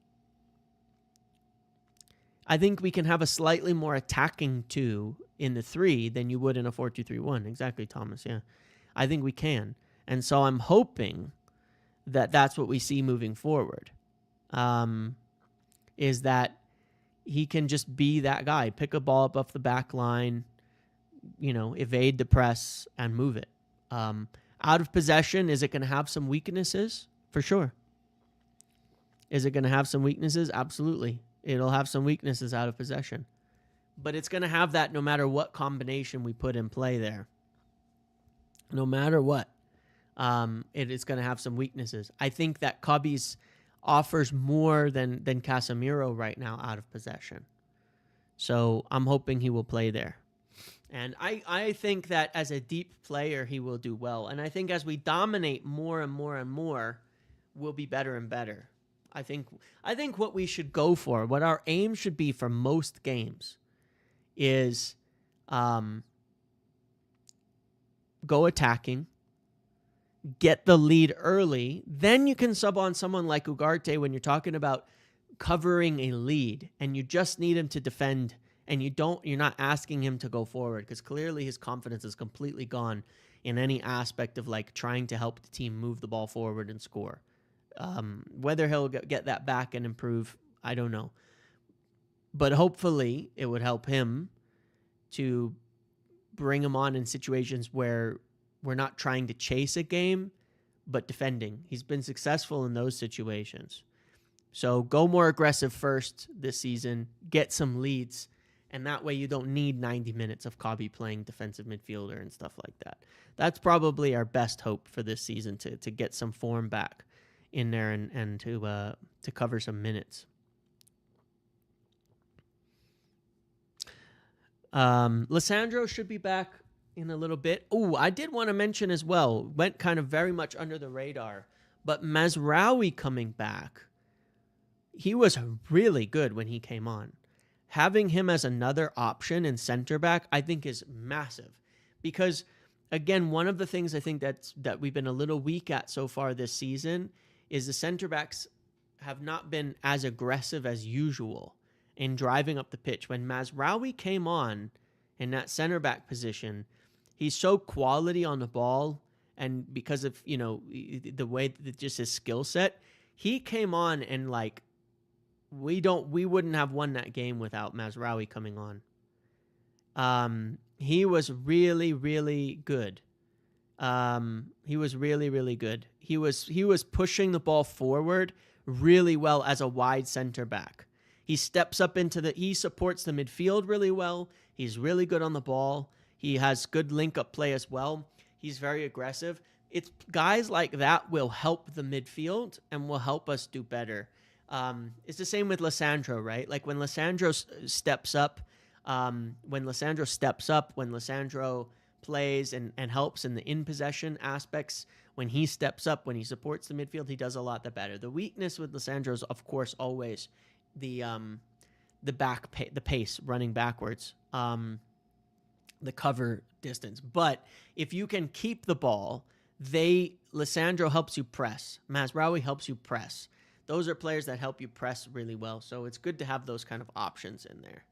I think we can have a slightly more attacking 2 in the 3 than you would in a 4-2-3-1. Exactly, Thomas, yeah. I think we can. And so I'm hoping that that's what we see moving forward, is that he can just be that guy, pick a ball up off the back line, evade the press and move it. Out of possession, is it going to have some weaknesses? For sure. Is it going to have some weaknesses? Absolutely. It'll have some weaknesses out of possession. But it's going to have that no matter what combination we put in play there. No matter what. It is going to have some weaknesses. I think that Kobbie's offers more than Casemiro right now out of possession. So I'm hoping he will play there. And I think that as a deep player, he will do well. And I think as we dominate more and more and more, we'll be better and better. I think what we should go for, what our aim should be for most games, is go attacking, get the lead early. Then you can sub on someone like Ugarte when you're talking about covering a lead and you just need him to defend, and you're not asking him to go forward, because clearly his confidence is completely gone in any aspect of like trying to help the team move the ball forward and score. Whether he'll get that back and improve, I don't know. But hopefully it would help him to bring him on in situations where we're not trying to chase a game, but defending. He's been successful in those situations. So go more aggressive first this season, get some leads, and that way you don't need 90 minutes of Kobbie playing defensive midfielder and stuff like that. That's probably our best hope for this season, to get some form back in there and to cover some minutes. Lissandro should be back in a little bit. Oh, I did want to mention as well, went kind of very much under the radar, but Mazraoui coming back, he was really good when he came on. Having him as another option in center back, I think is massive, because again, one of the things I think that we've been a little weak at so far this season is the center backs have not been as aggressive as usual in driving up the pitch. When Mazraoui came on in that center back position, he showed quality on the ball, and because of, the way that just his skill set, he came on and like we wouldn't have won that game without Mazraoui coming on. He was really, really good. He was really, really good. He was pushing the ball forward really well as a wide center back. He steps up he supports the midfield really well. He's really good on the ball. He has good link-up play as well. He's very aggressive. It's guys like that will help the midfield and will help us do better. It's the same with Lissandro, right? Like when Lissandro steps up, when Lissandro plays and helps in the in-possession aspects, when he steps up, when he supports the midfield, he does a lot better. The weakness with Lissandro is, of course, always the pace, running backwards, the cover distance. But if you can keep the ball, Lissandro helps you press. Mazraoui helps you press. those are players that help you press really well. So it's good to have those kind of options in there.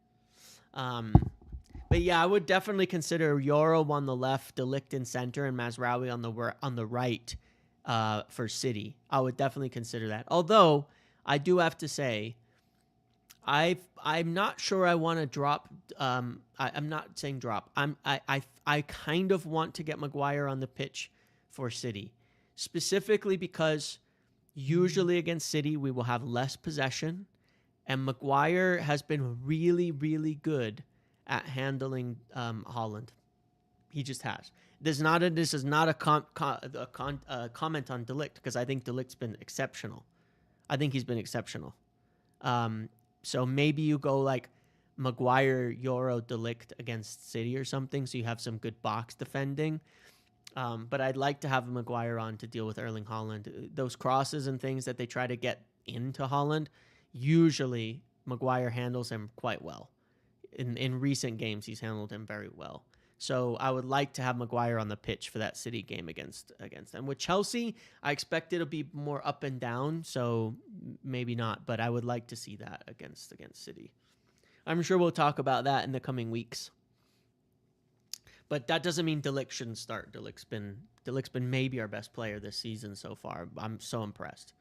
But yeah, I would definitely consider Yoro on the left, De Ligt in center, and Mazraoui on the right for City. I would definitely consider that. Although I do have to say, I'm not sure I want to drop. I'm not saying drop. I kind of want to get Maguire on the pitch for City, specifically because usually against City we will have less possession, and Maguire has been really, really good at handling Haaland. He just has. This is not a comment on De Ligt, because I think De Ligt's been exceptional. I think he's been exceptional. So maybe you go like Maguire, Yoro, De Ligt against City or something, so you have some good box defending. But I'd like to have Maguire on to deal with Erling Haaland. Those crosses and things that they try to get into Haaland, usually Maguire handles him quite well. In recent games, he's handled him very well. So I would like to have Maguire on the pitch for that City game against them. With Chelsea, I expect it'll be more up and down, so maybe not. But I would like to see that against City. I'm sure we'll talk about that in the coming weeks. But that doesn't mean De Ligt shouldn't start. De Ligt's been maybe our best player this season so far. I'm so impressed.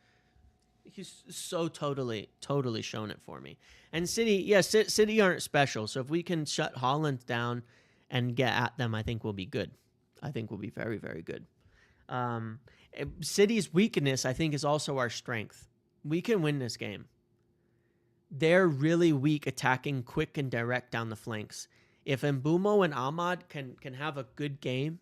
He's so totally shown it for me. And City, City aren't special. So if we can shut Haaland down and get at them, I think we'll be good. I think we'll be very, very good. City's weakness, I think, is also our strength. We can win this game. They're really weak attacking quick and direct down the flanks. If Mbeumo and Ahmad can have a good game,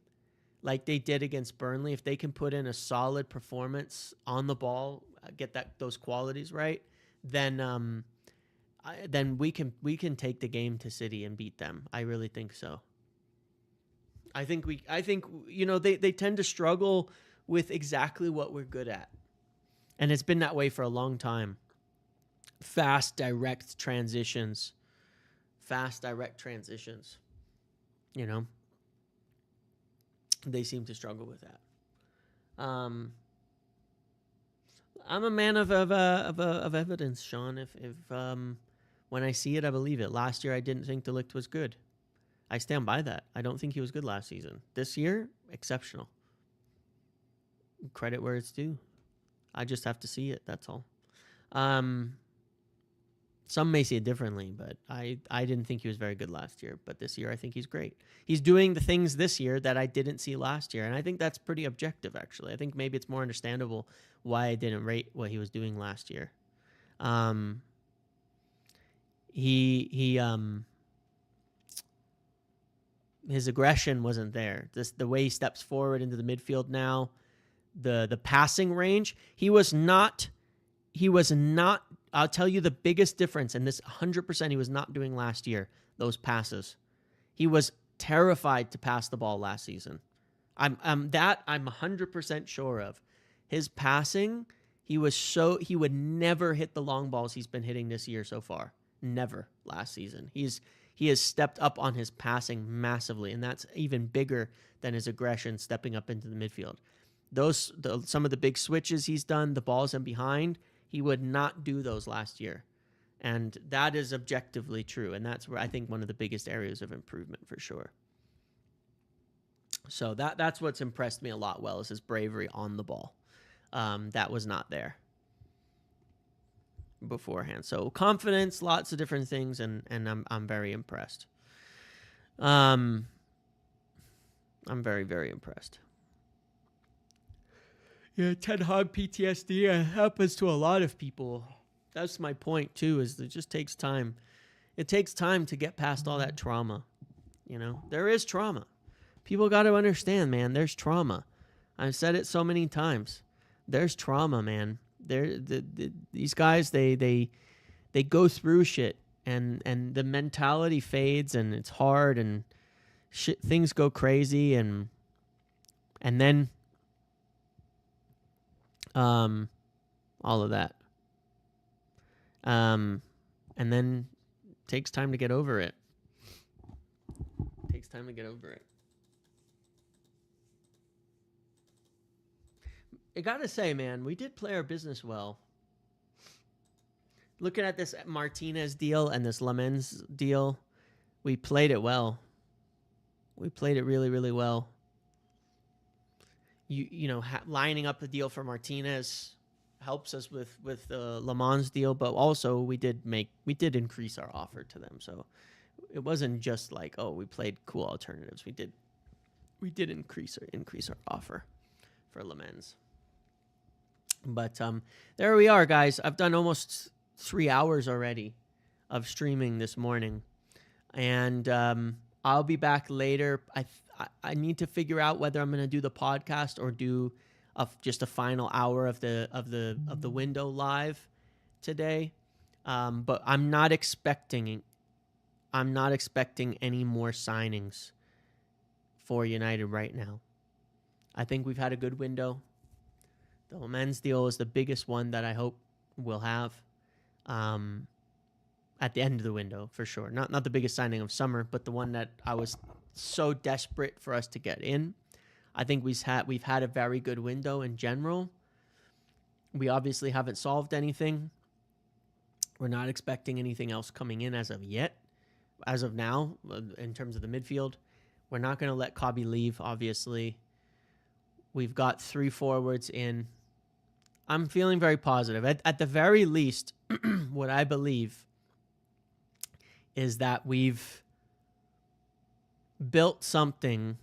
like they did against Burnley, if they can put in a solid performance on the ball, get those qualities right, then we can take the game to City and beat them. I really think so. I think they tend to struggle with exactly what we're good at, and it's been that way for a long time. Fast, direct transitions. They seem to struggle with that. I'm a man of evidence, Sean. If when I see it, I believe it. Last year, I didn't think De Ligt was good. I stand by that. I don't think he was good last season. This year, exceptional. Credit where it's due. I just have to see it. That's all. Some may see it differently, but I didn't think he was very good last year. But this year, I think he's great. He's doing the things this year that I didn't see last year. And I think that's pretty objective, actually. I think maybe it's more understandable why I didn't rate what he was doing last year. His aggression wasn't there. The way he steps forward into the midfield now, the passing range, he was not. I'll tell you the biggest difference, and this 100% he was not doing last year, those passes. He was terrified to pass the ball last season. I'm 100% sure of. His passing, he would never hit the long balls he's been hitting this year so far. Never last season. He has stepped up on his passing massively, and that's even bigger than his aggression stepping up into the midfield. Some of the big switches he's done, the balls in behind, he would not do those last year. And that is objectively true. And that's where I think one of the biggest areas of improvement for sure. So that's what's impressed me a lot is his bravery on the ball. That was not there beforehand. So confidence, lots of different things, and I'm very impressed. I'm very, very impressed. Yeah, Ten Hag PTSD happens to a lot of people. That's my point too, is it just takes time. It takes time to get past all that trauma. There is trauma. People got to understand, man, there's trauma. I've said it so many times. There's trauma, man. These guys, they go through shit, and the mentality fades, and it's hard, and shit, things go crazy, and then all of that. And then it takes time to get over it. I gotta say, man, we did play our business well. looking at this Martinez deal and this Lammens deal, we played it well. We played it really, really well. Lining up the deal for Martinez helps us with the Lammens deal, but also we did increase our offer to them. So it wasn't just like, oh, we played cool alternatives. We did increase our offer for Lammens. But there we are, guys. I've done almost 3 hours already of streaming this morning, and I'll be back later. I need to figure out whether I'm going to do the podcast or do just a final hour of the window live today. But I'm not expecting any more signings for United right now. I think we've had a good window. The Lammens deal is the biggest one that I hope we'll have at the end of the window, for sure. Not the biggest signing of summer, but the one that I was so desperate for us to get in. I think we've had a very good window in general. We obviously haven't solved anything. We're not expecting anything else coming in as of yet. As of now, in terms of the midfield, we're not going to let Kobbie leave, obviously. We've got 3 forwards in. I'm feeling very positive. At the very least, what I believe is that we've built something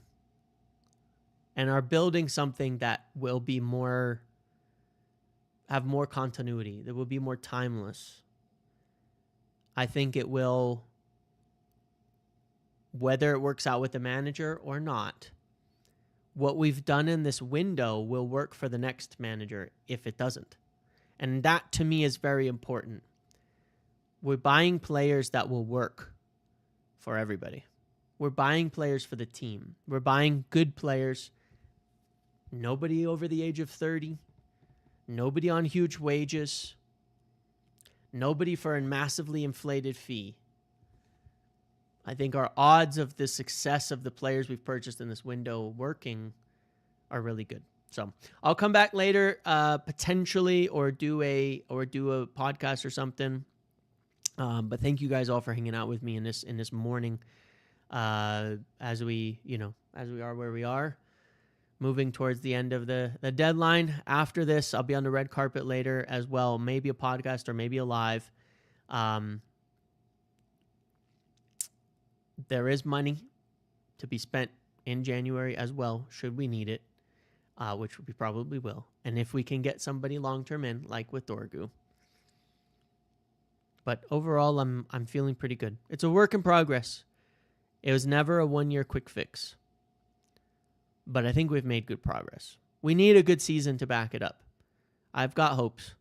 and are building something that will be have more continuity, that will be more timeless. I think it will, whether it works out with the manager or not, what we've done in this window will work for the next manager if it doesn't. And that, to me, is very important. We're buying players that will work for everybody. We're buying players for the team. We're buying good players. Nobody over the age of 30. Nobody on huge wages. Nobody for a massively inflated fee. I think our odds of the success of the players we've purchased in this window working are really good. So I'll come back later, potentially, or do a podcast or something. But thank you guys all for hanging out with me in this morning, as we are where we are, moving towards the end of the deadline. After this, I'll be on the red carpet later as well. Maybe a podcast or maybe a live. There is money to be spent in January as well, should we need it, which we probably will. And if we can get somebody long-term in, like with Dorgu. But overall, I'm feeling pretty good. It's a work in progress. It was never a one-year quick fix. But I think we've made good progress. We need a good season to back it up. I've got hopes.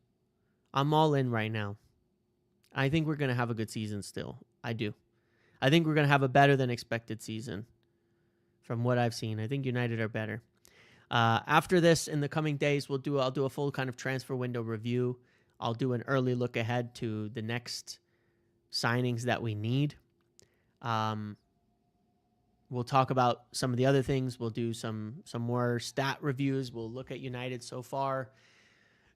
I'm all in right now. I think we're going to have a good season still. I do. I think we're going to have a better than expected season from what I've seen. I think United are better. After this, in the coming days, I'll do a full kind of transfer window review. I'll do an early look ahead to the next signings that we need. We'll talk about some of the other things. We'll do some more stat reviews. We'll look at United so far.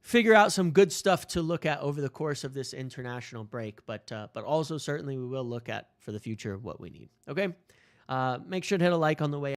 Figure out some good stuff to look at over the course of this international break, but also certainly we will look at for the future what we need. Okay? Make sure to hit a like on the way